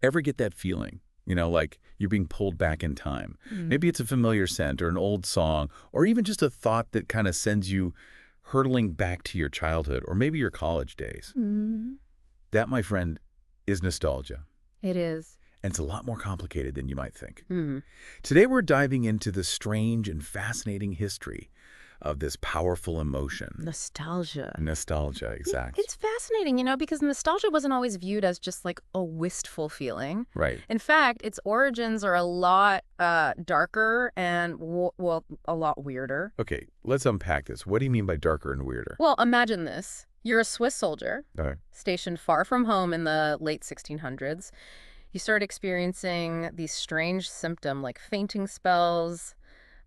Ever get that feeling? Like you're being pulled back in time. Mm. Maybe it's a familiar scent or an old song, or even just a thought that kind of sends you hurtling back to your childhood or maybe your college days. Mm. That, my friend, is nostalgia. It is. And it's a lot more complicated than you might think. Mm. Today, we're diving into the strange and fascinating history of this powerful emotion. Nostalgia. Nostalgia, exactly. It's fascinating, because nostalgia wasn't always viewed as just like a wistful feeling. Right. In fact, its origins are a lot darker and, well, a lot weirder. Okay, let's unpack this. What do you mean by darker and weirder? Well, imagine this. You're a Swiss soldier All right. stationed far from home in the late 1600s. You start experiencing these strange symptoms like fainting spells,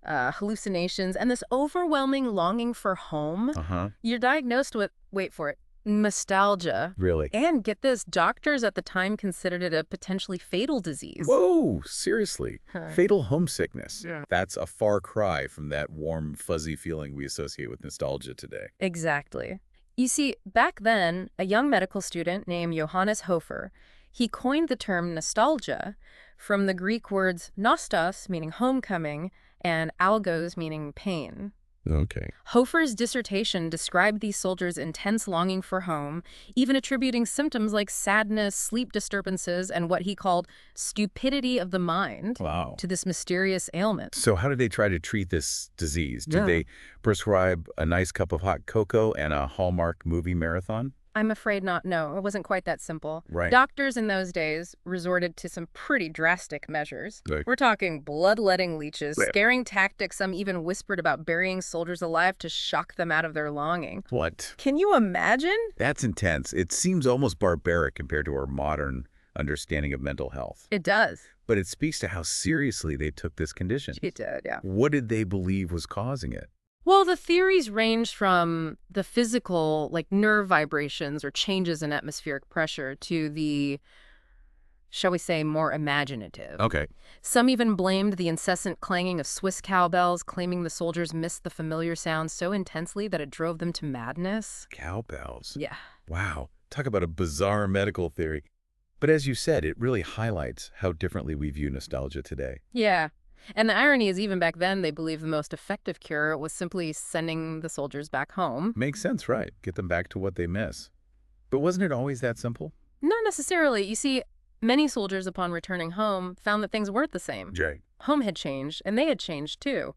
hallucinations, and this overwhelming longing for home. Uh-huh. You're diagnosed with, wait for it, nostalgia. Really? And get this, doctors at the time considered it a potentially fatal disease. Whoa, seriously. Huh. Fatal homesickness. Yeah. That's a far cry from that warm, fuzzy feeling we associate with nostalgia today. Exactly. You see, back then, a young medical student named Johannes Hofer, he coined the term nostalgia from the Greek words nostos, meaning homecoming, and algos, meaning pain. Okay. Hofer's dissertation described these soldiers' intense longing for home, even attributing symptoms like sadness, sleep disturbances, and what he called stupidity of the mind Wow. to this mysterious ailment. So how did they try to treat this disease? Did Yeah. they prescribe a nice cup of hot cocoa and a Hallmark movie marathon? I'm afraid not. No, it wasn't quite that simple. Right. Doctors in those days resorted to some pretty drastic measures. Like- We're talking bloodletting leeches, Yeah. scaring tactics. Some even whispered about burying soldiers alive to shock them out of their longing. What? Can you imagine? That's intense. It seems almost barbaric compared to our modern understanding of mental health. It does. But it speaks to how seriously they took this condition. It did, yeah. What did they believe was causing it? Well, the theories range from the physical, like nerve vibrations or changes in atmospheric pressure, to the, shall we say, more imaginative. Okay. Some even blamed the incessant clanging of Swiss cowbells, claiming the soldiers missed the familiar sound so intensely that it drove them to madness. Cowbells. Yeah. Wow. Talk about a bizarre medical theory. But as you said, it really highlights how differently we view nostalgia today. Yeah. And the irony is, even back then, they believed the most effective cure was simply sending the soldiers back home. Makes sense, right? Get them back to what they miss. But wasn't it always that simple? Not necessarily. You see, many soldiers, upon returning home, found that things weren't the same. Jay. Home had changed, and they had changed too.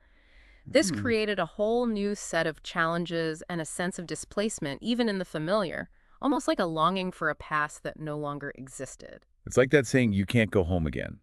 This created a whole new set of challenges and a sense of displacement, even in the familiar, almost like a longing for a past that no longer existed. It's like that saying, you can't go home again.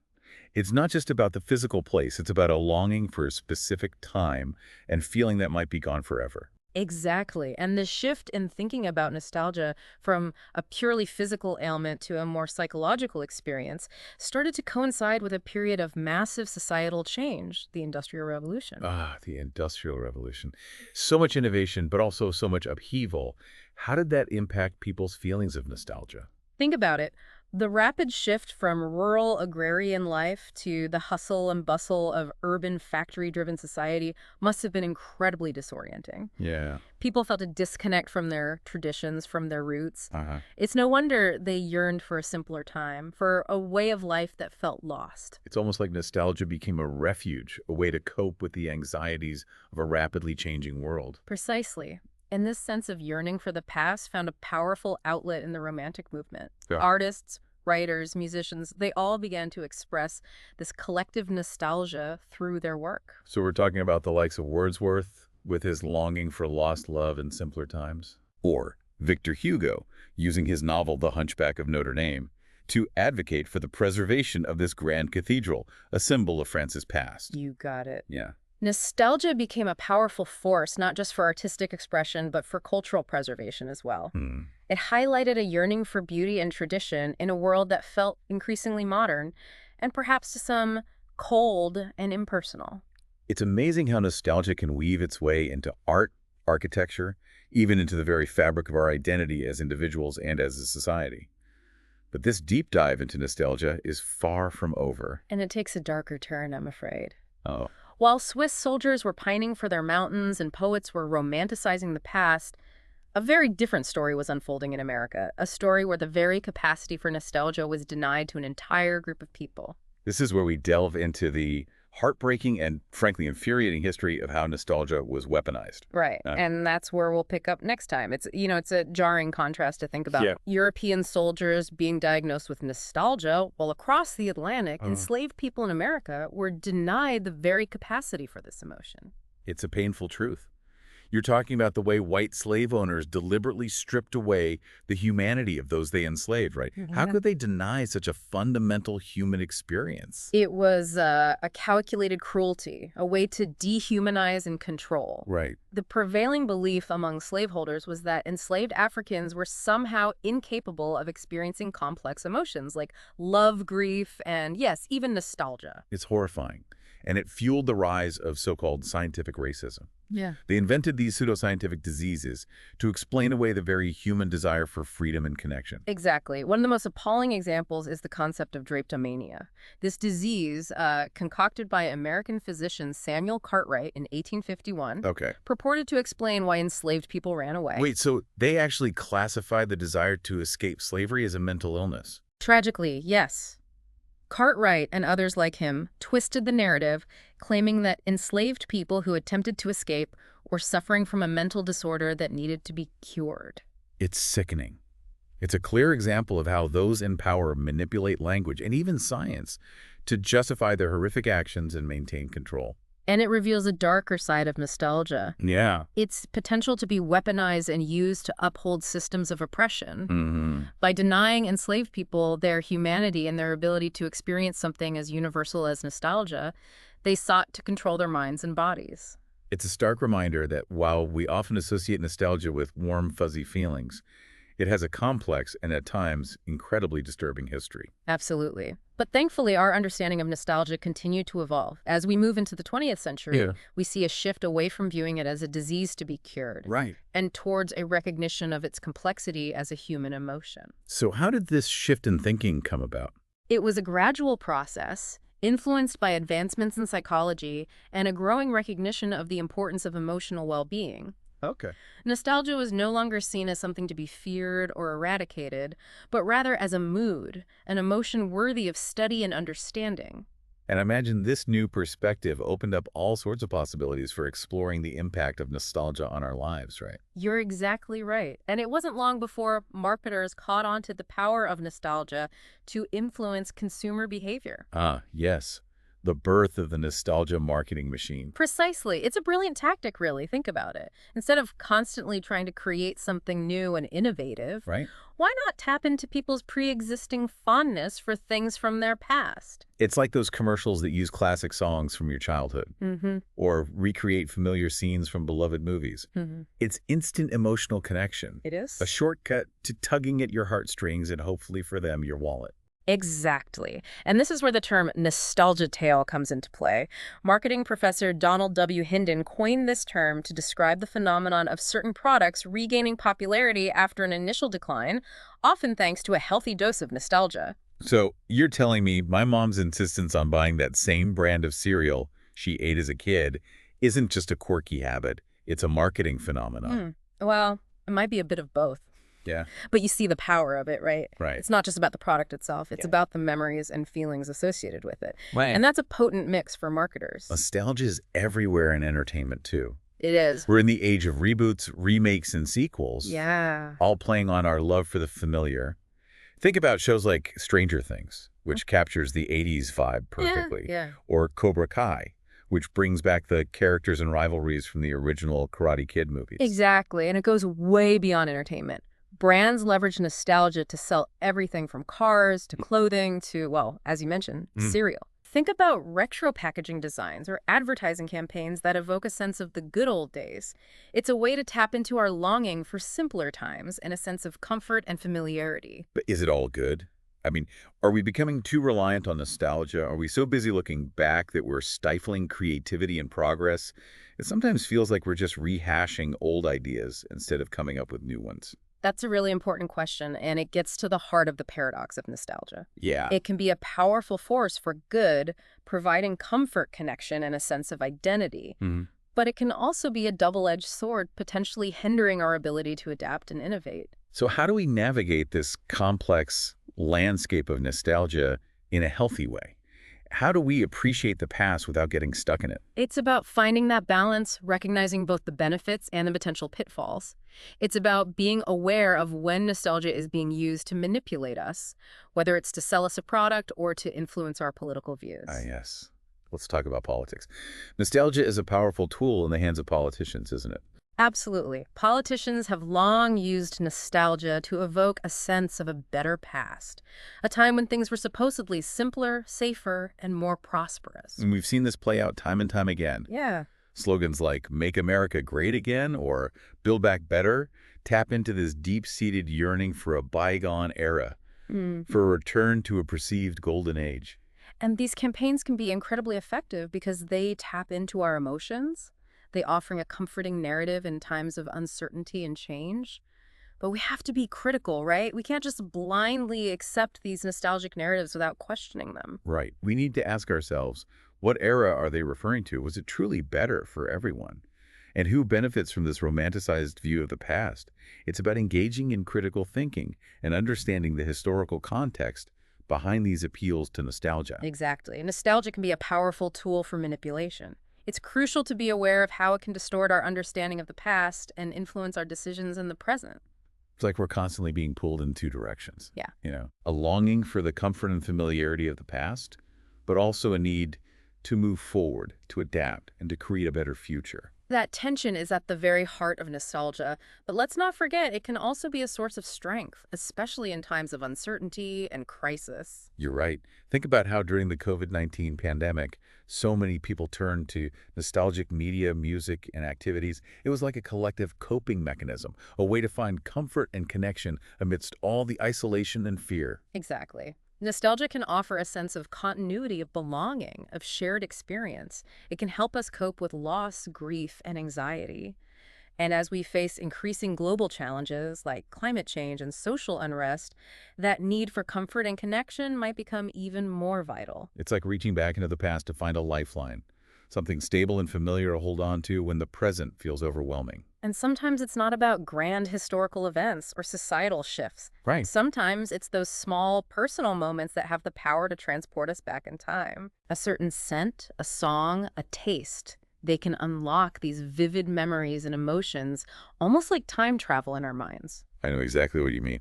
It's not just about the physical place. It's about a longing for a specific time and feeling that might be gone forever. Exactly. And the shift in thinking about nostalgia from a purely physical ailment to a more psychological experience started to coincide with a period of massive societal change, the Industrial Revolution. Ah, the Industrial Revolution. So much innovation, but also so much upheaval. How did that impact people's feelings of nostalgia? Think about it. The rapid shift from rural agrarian life to the hustle and bustle of urban factory-driven society must have been incredibly disorienting. Yeah. People felt a disconnect from their traditions, from their roots. Uh-huh. It's no wonder they yearned for a simpler time, for a way of life that felt lost. It's almost like nostalgia became a refuge, a way to cope with the anxieties of a rapidly changing world. Precisely. And this sense of yearning for the past found a powerful outlet in the Romantic movement. Yeah. Artists, writers, musicians, they all began to express this collective nostalgia through their work. So we're talking about the likes of Wordsworth with his longing for lost love in simpler times? Or Victor Hugo using his novel The Hunchback of Notre Dame to advocate for the preservation of this grand cathedral, a symbol of France's past. You got it. Yeah. Nostalgia became a powerful force, not just for artistic expression, but for cultural preservation as well. It highlighted a yearning for beauty and tradition in a world that felt increasingly modern, and perhaps to some cold and impersonal. It's amazing how nostalgia can weave its way into art, architecture, even into the very fabric of our identity as individuals and as a society. But this deep dive into nostalgia is far from over. And it takes a darker turn, I'm afraid. Oh. While Swiss soldiers were pining for their mountains and poets were romanticizing the past, A very different story was unfolding in America, a story where the very capacity for nostalgia was denied to an entire group of people. This is where we delve into the heartbreaking and, frankly, infuriating history of how nostalgia was weaponized. Right. And that's where we'll pick up next time. It's a jarring contrast to think about. European soldiers being diagnosed with nostalgia, while across the Atlantic, enslaved people in America were denied the very capacity for this emotion. It's a painful truth. You're talking about the way white slave owners deliberately stripped away the humanity of those they enslaved, right? How could they deny such a fundamental human experience? It was a calculated cruelty, a way to dehumanize and control. Right. The prevailing belief among slaveholders was that enslaved Africans were somehow incapable of experiencing complex emotions like love, grief, and, yes, even nostalgia. It's horrifying. And it fueled the rise of so-called scientific racism. Yeah. They invented these pseudoscientific diseases to explain away the very human desire for freedom and connection. Exactly. One of the most appalling examples is the concept of drapetomania. This disease, concocted by American physician Samuel Cartwright in 1851, purported to explain why enslaved people ran away. Wait, so they actually classified the desire to escape slavery as a mental illness? Tragically, yes. Cartwright and others like him twisted the narrative, claiming that enslaved people who attempted to escape were suffering from a mental disorder that needed to be cured. It's sickening. It's a clear example of how those in power manipulate language and even science to justify their horrific actions and maintain control. And it reveals a darker side of nostalgia. Yeah. Its potential to be weaponized and used to uphold systems of oppression. By denying enslaved people their humanity and their ability to experience something as universal as nostalgia, they sought to control their minds and bodies. It's a stark reminder that while we often associate nostalgia with warm, fuzzy feelings, it has a complex and, at times, incredibly disturbing history. Absolutely. But thankfully, our understanding of nostalgia continued to evolve. As we move into the 20th century, we see a shift away from viewing it as a disease to be cured. Right. And towards a recognition of its complexity as a human emotion. So how did this shift in thinking come about? It was a gradual process, influenced by advancements in psychology and a growing recognition of the importance of emotional well-being. Nostalgia was no longer seen as something to be feared or eradicated, but rather as a mood, an emotion worthy of study and understanding. And I imagine this new perspective opened up all sorts of possibilities for exploring the impact of nostalgia on our lives, right? You're exactly right. And it wasn't long before marketers caught on to the power of nostalgia to influence consumer behavior. Yes. The birth of the nostalgia marketing machine. Precisely. It's a brilliant tactic, really. Think about it. Instead of constantly trying to create something new and innovative, why not tap into people's pre-existing fondness for things from their past? It's like those commercials that use classic songs from your childhood or recreate familiar scenes from beloved movies. It's instant emotional connection. It is. A shortcut to tugging at your heartstrings and hopefully for them, your wallet. Exactly. And this is where the term nostalgia tale comes into play. Marketing professor Donald W. Hinden coined this term to describe the phenomenon of certain products regaining popularity after an initial decline, often thanks to a healthy dose of nostalgia. So you're telling me my mom's insistence on buying that same brand of cereal she ate as a kid isn't just a quirky habit, it's a marketing phenomenon. Well, it might be a bit of both. Yeah. But you see the power of it, right? Right. It's not just about the product itself. It's about the memories and feelings associated with it. Right. And that's a potent mix for marketers. Nostalgia is everywhere in entertainment, too. It is. We're in the age of reboots, remakes, and sequels. Yeah. All playing on our love for the familiar. Think about shows like Stranger Things, which captures the 80s vibe perfectly. Yeah. Or Cobra Kai, which brings back the characters and rivalries from the original Karate Kid movies. Exactly. And it goes way beyond entertainment. Brands leverage nostalgia to sell everything from cars to clothing to, well, as you mentioned, cereal. Think about retro packaging designs or advertising campaigns that evoke a sense of the good old days. It's a way to tap into our longing for simpler times and a sense of comfort and familiarity. But is it all good? I mean, are we becoming too reliant on nostalgia? Are we so busy looking back that we're stifling creativity and progress? It sometimes feels like we're just rehashing old ideas instead of coming up with new ones. That's a really important question, and it gets to the heart of the paradox of nostalgia. Yeah. It can be a powerful force for good, providing comfort, connection, and a sense of identity. But it can also be a double-edged sword, potentially hindering our ability to adapt and innovate. So how do we navigate this complex landscape of nostalgia in a healthy way? How do we appreciate the past without getting stuck in it? It's about finding that balance, recognizing both the benefits and the potential pitfalls. It's about being aware of when nostalgia is being used to manipulate us, whether it's to sell us a product or to influence our political views. Ah, yes. Let's talk about politics. Nostalgia is a powerful tool in the hands of politicians, isn't it? Absolutely. Politicians have long used nostalgia to evoke a sense of a better past, a time when things were supposedly simpler, safer, and more prosperous. And we've seen this play out time and time again. Yeah. Slogans like "Make America Great Again" or "Build Back Better" tap into this deep-seated yearning for a bygone era, for a return to a perceived golden age. And these campaigns can be incredibly effective because they tap into our emotions. They offering a comforting narrative in times of uncertainty and change. But we have to be critical, right? We can't just blindly accept these nostalgic narratives without questioning them. Right. We need to ask ourselves, what era are they referring to? Was it truly better for everyone? And who benefits from this romanticized view of the past? It's about engaging in critical thinking and understanding the historical context behind these appeals to nostalgia. Exactly. Nostalgia can be a powerful tool for manipulation. It's crucial to be aware of how it can distort our understanding of the past and influence our decisions in the present. It's like we're constantly being pulled in two directions. Yeah. A longing for the comfort and familiarity of the past, but also a need to move forward, to adapt, and to create a better future. That tension is at the very heart of nostalgia, but let's not forget it can also be a source of strength, especially in times of uncertainty and crisis. You're right. Think about how during the COVID-19 pandemic, so many people turned to nostalgic media, music, and activities. It was like a collective coping mechanism, a way to find comfort and connection amidst all the isolation and fear. Exactly. Nostalgia can offer a sense of continuity, of belonging, of shared experience. It can help us cope with loss, grief, and anxiety. And as we face increasing global challenges like climate change and social unrest, that need for comfort and connection might become even more vital. It's like reaching back into the past to find a lifeline, something stable and familiar to hold on to when the present feels overwhelming. And sometimes it's not about grand historical events or societal shifts. Right. Sometimes it's those small personal moments that have the power to transport us back in time. A certain scent, a song, a taste. They can unlock these vivid memories and emotions, almost like time travel in our minds. I know exactly what you mean.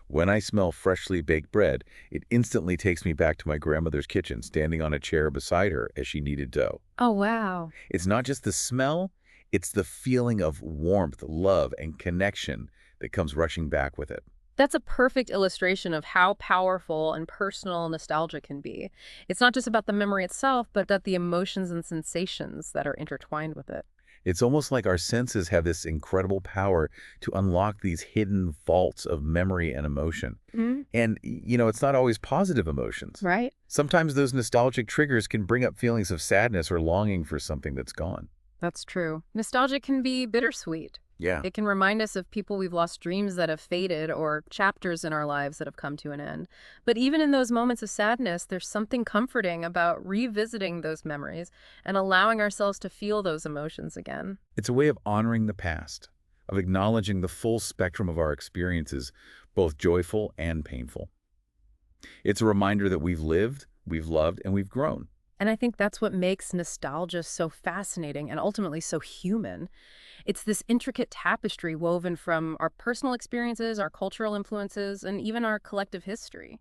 When I smell freshly baked bread, it instantly takes me back to my grandmother's kitchen, standing on a chair beside her as she kneaded dough. Oh, wow. It's not just the smell, it's the feeling of warmth, love, and connection that comes rushing back with it. That's a perfect illustration of how powerful and personal nostalgia can be. It's not just about the memory itself, but about the emotions and sensations that are intertwined with it. It's almost like our senses have this incredible power to unlock these hidden vaults of memory and emotion. And, it's not always positive emotions. Right? Sometimes those nostalgic triggers can bring up feelings of sadness or longing for something that's gone. That's true. Nostalgia can be bittersweet. Yeah. It can remind us of people we've lost, dreams that have faded, or chapters in our lives that have come to an end. But even in those moments of sadness, there's something comforting about revisiting those memories and allowing ourselves to feel those emotions again. It's a way of honoring the past, of acknowledging the full spectrum of our experiences, both joyful and painful. It's a reminder that we've lived, we've loved, and we've grown. And I think that's what makes nostalgia so fascinating and ultimately so human. It's this intricate tapestry woven from our personal experiences, our cultural influences, and even our collective history.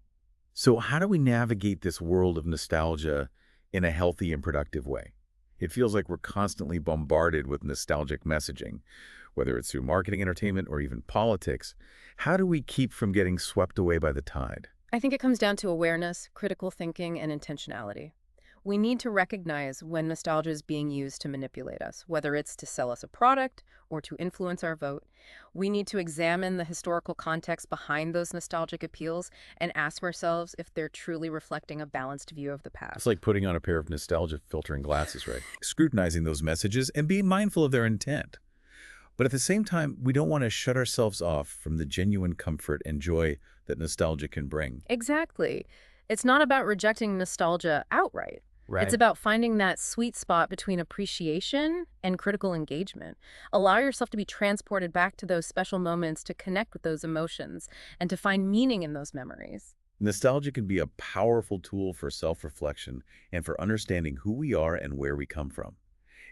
So how do we navigate this world of nostalgia in a healthy and productive way? It feels like we're constantly bombarded with nostalgic messaging, whether it's through marketing, entertainment, or even politics. How do we keep from getting swept away by the tide? I think it comes down to awareness, critical thinking, and intentionality. We need to recognize when nostalgia is being used to manipulate us, whether it's to sell us a product or to influence our vote. We need to examine the historical context behind those nostalgic appeals and ask ourselves if they're truly reflecting a balanced view of the past. It's like putting on a pair of nostalgia filtering glasses, right? Scrutinizing those messages and being mindful of their intent. But at the same time, we don't want to shut ourselves off from the genuine comfort and joy that nostalgia can bring. Exactly. It's not about rejecting nostalgia outright, It's Right. about finding that sweet spot between appreciation and critical engagement. Allow yourself to be transported back to those special moments to connect with those emotions and to find meaning in those memories. Nostalgia can be a powerful tool for self-reflection and for understanding who we are and where we come from.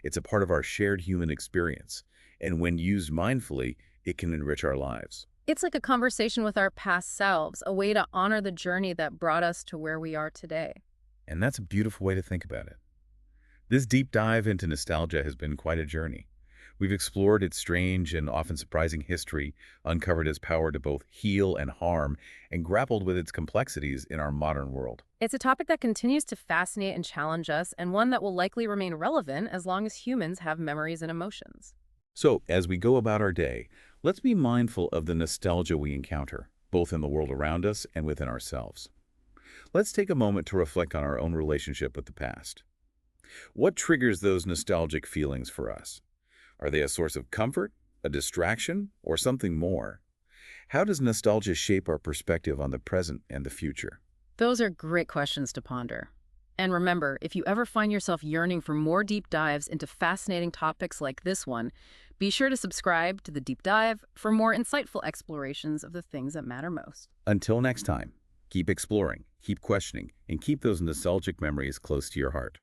It's a part of our shared human experience, and when used mindfully, it can enrich our lives. It's like a conversation with our past selves, a way to honor the journey that brought us to where we are today. And that's a beautiful way to think about it. This deep dive into nostalgia has been quite a journey. We've explored its strange and often surprising history, uncovered its power to both heal and harm, and grappled with its complexities in our modern world. It's a topic that continues to fascinate and challenge us, and one that will likely remain relevant as long as humans have memories and emotions. So, as we go about our day, let's be mindful of the nostalgia we encounter, both in the world around us and within ourselves. Let's take a moment to reflect on our own relationship with the past. What triggers those nostalgic feelings for us? Are they a source of comfort, a distraction, or something more? How does nostalgia shape our perspective on the present and the future? Those are great questions to ponder. And remember, if you ever find yourself yearning for more deep dives into fascinating topics like this one, be sure to subscribe to The Deep Dive for more insightful explorations of the things that matter most. Until next time, keep exploring, keep questioning, and keep those nostalgic memories close to your heart.